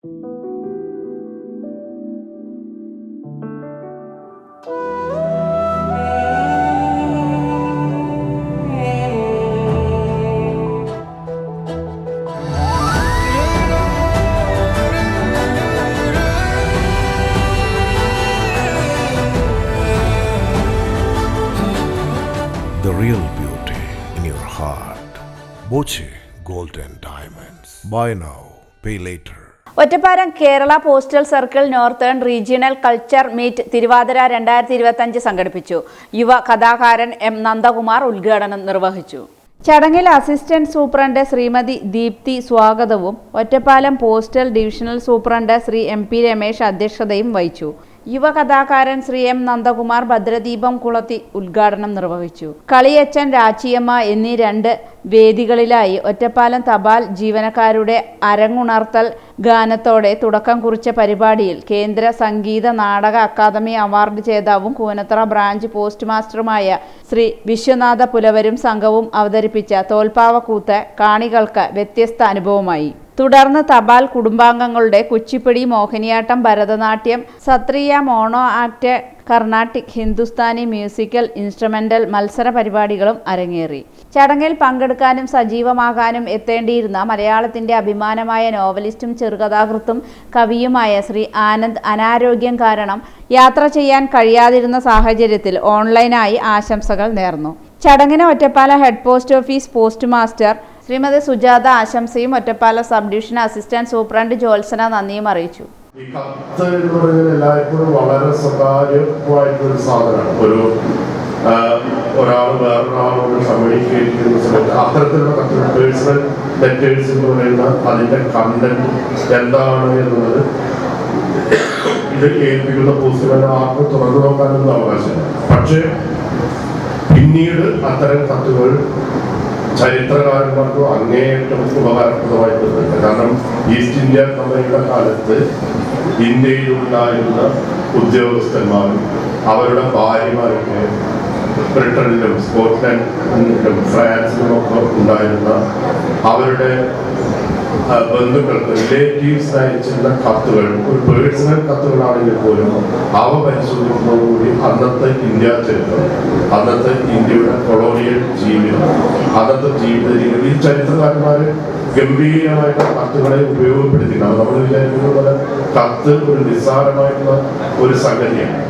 The real beauty in your heart. Boche Gold and Diamonds. Buy now, pay later. Ottapalam Kerala postal circle northern regional culture meet Thiruvathira 2025 സംഘടിപ്പിച്ചു. യുവ കഥാകാരൻ M Nandakumar ഉദ്ഘാടനം നിർവഹിച്ചു. ചടങ്ങിൽ assistant superintendent Shrimati Deepthi സ്വാഗതവും Ottapalam postal divisional superintendent Shri MP Ramesh അധ്യക്ഷതയും വഹിച്ചു. യുവ കഥാകാരൻ ശ്രീ M നന്ദകുമാർ ഭദ്രദീപം കുളത്തി ഉദ്ഘാടനം നിർവഹിച്ചു. കളിയച്ചൻ രാച്ചിയമ്മ എന്നീ 2 വേദികളിലായി ഒറ്റപ്പാലം തപാൽ ജീവനക്കാരുടെ അരങ്ങുണർത്തൽ ഗാനത്തോടെ തുടക്കം കുറിച്ച പരിപാടിയിൽ കേന്ദ്ര സംഗീത നാടക അക്കാദമി അവാർഡ് ജേതാവും കൂനത്തറ ബ്രാഞ്ച് പോസ്റ്റ് മാസ്റ്ററുമായ ശ്രീ വിശ്വനാഥ പുലവരും സംഘവും അവതരിപ്പിച്ച തോൽപ്പാവക്കൂത്ത് കാണികൾക്ക് വ്യത്യസ്ത അനുഭവമായി. തുടർന്ന് തപാൽ കുടുംബാംഗങ്ങളുടെ Kuchipudi, Mohiniyattam, Bharatanatyam, Sattriya, mono act, Carnatic, Hindustani musical instrumental മത്സര പരിപാടികളും അരങ്ങേറി. ചടങ്ങിൽ പങ്കെടുക്കാനും സജീവമാകാനും എത്തേണ്ടിയിരുന്ന മലയാളത്തിന്റെ അഭിമാനമായ നോവലിസ്റ്റും ചെറുകഥാകൃത്തും കവിയുമായ ശ്രീ ആനന്ദ് അനാരോഗ്യം കാരണം യാത്ര ചെയ്യാൻ കഴിയാതിരുന്ന സാഹചര്യത്തിൽ ഓൺലൈനായി ആശംസകൾ നേർന്നു. ചടങ്ങിന് Ottapalam head post office post master Shrimati Sujatha ആശംസയും Ottapalam sub division assistant superintendent Jyotsna നന്ദിയും അറിയിച്ചു. ഈ കത്ത് എന്ന് പറയുന്നത് എല്ലായ്പ്പോഴും വളരെ സ്വകാര്യമായിട്ടൊരു സാധനമാണ്. ഒരാൾ വേറൊരാളോട് കമ്മ്യൂണിക്കേറ്റ് ചെയ്യുന്ന സമയത്ത് അത്തരത്തിലുള്ള കത്തുകൾ, പേഴ്സണൽ ലെറ്റേഴ്സ് എന്ന് പറയുന്ന അതിന്റെ കണ്ടന്റ് എന്താണ് എന്നുള്ളത് ഇത് ഏൽപ്പിക്കുന്ന പോസ്റ്റ്മാൻ ആർക്കും തുറന്നു നോക്കാനൊന്നും അവകാശമില്ല. പക്ഷേ പിന്നീട് അത്തരം കത്തുകൾ ചരിത്രകാരന്മാർക്കും അങ്ങേയറ്റം ഉപകാരപ്രദമായി തീർന്നിട്ടുണ്ട്. കാരണം ഈസ്റ്റ് ഇന്ത്യ കമ്പനിയുടെ കാലത്ത് ഇന്ത്യയിലുണ്ടായിരുന്ന ഉദ്യോഗസ്ഥന്മാരും അവരുടെ ഭാര്യമാരൊക്കെ ബ്രിട്ടനിലും സ്കോട്ട്ലൻഡിലും ഫ്രാൻസിലും ഒക്കെ ഉണ്ടായിരുന്ന അവരുടെ ബന്ധുക്കൾക്ക്, റിലേറ്റീവ്സിന് അയച്ചിരുന്ന കത്തുകൾ ഒരു പേഴ്സണൽ കത്തുകളാണെങ്കിൽ പോലും അവ പരിശോധിക്കുന്നതോടുകൂടി അന്നത്തെ ഇന്ത്യ ചരിത്രം, അന്നത്തെ ഇന്ത്യയുടെ കൊളോണിയൽ ജീവിതം, അന്നത്തെ ജീവിത രീതികൾ ഈ ചരിത്രകാരന്മാര് ഗംഭീരമായിട്ട് കത്തുകളെ ഉപയോഗപ്പെടുത്തിയിട്ടുണ്ട്. നമ്മൾ വിചാരിക്കുന്ന പോലെ കത്ത് ഒരു നിസ്സാരമായിട്ടുള്ള ഒരു സംഗതിയാണ്.